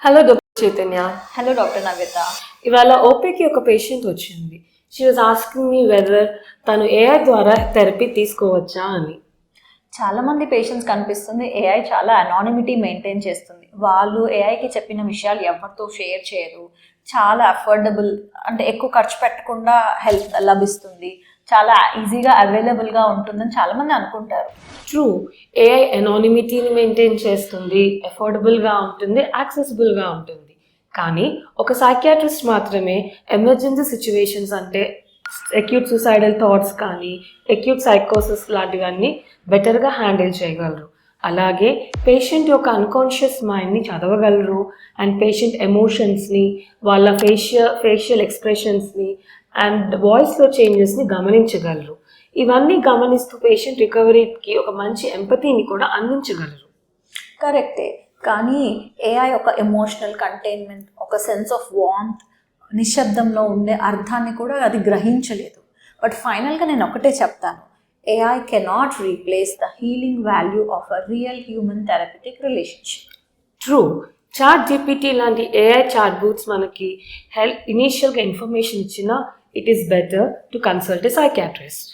Hello doctor Chaitanya. Hello doctor Navyata. ఇవాళ ఓపీకి ఒక పేషెంట్ వచ్చింది. She was asking me whether తను ఏఐ ద్వారా థెరపీ తీసుకోవచ్చా అని. చాలామంది పేషెంట్స్ కనిపిస్తుంది ఏఐ చాలా అనానిమిటీ మెయింటైన్ చేస్తుంది. వాళ్ళు ఏఐకి చెప్పిన విషయాలు ఎవరితో షేర్ చేయరు. చాలా అఫోర్డబుల్, అంటే ఎక్కువ ఖర్చు పెట్టకుండా హెల్ప్ లభిస్తుంది, చాలా ఈజీగా అవైలబుల్గా ఉంటుందని చాలామంది అనుకుంటారు. ట్రూ, ఏఐ అనానిమిటీని మెయింటైన్ చేస్తుంది, అఫోర్డబుల్గా ఉంటుంది, యాక్సెసిబుల్గా ఉంటుంది. కానీ ఒక సైకియాట్రిస్ట్ మాత్రమే ఎమర్జెన్సీ సిచ్యువేషన్స్, అంటే అక్యూట్ సూసైడల్ థాట్స్ కానీ అక్యూట్ సైకోసిస్ లాంటివన్నీ బెటర్గా హ్యాండిల్ చేయగలరు. అలాగే పేషెంట్ యొక్క అన్కాన్షియస్ మైండ్ని చదవగలరు అండ్ పేషెంట్ ఎమోషన్స్ని, వాళ్ళ ఫేషియల్ ఎక్స్ప్రెషన్స్ని అండ్ వాయిస్లో చేంజెస్ని గమనించగలరు. ఇవన్నీ గమనిస్తూ పేషెంట్ రికవరీకి ఒక మంచి ఎంపతీని కూడా అందించగలరు. కరెక్టే, కానీ ఏఐ ఒక ఎమోషనల్ కంటైన్మెంట్, ఒక సెన్స్ ఆఫ్ వార్మ్త్, నిశ్శబ్దంలో ఉండే అర్థాన్ని కూడా అది గ్రహించలేదు. బట్ ఫైనల్గా నేను ఒకటే చెప్తాను, AI cannot replace the healing value of a real human therapeutic relationship. True, ChatGPT లాంటి ఏఐ చాట్ బూట్స్ మనకి ఇనీషియల్గా ఇన్ఫర్మేషన్ ఇచ్చినా it is better to consult a psychiatrist.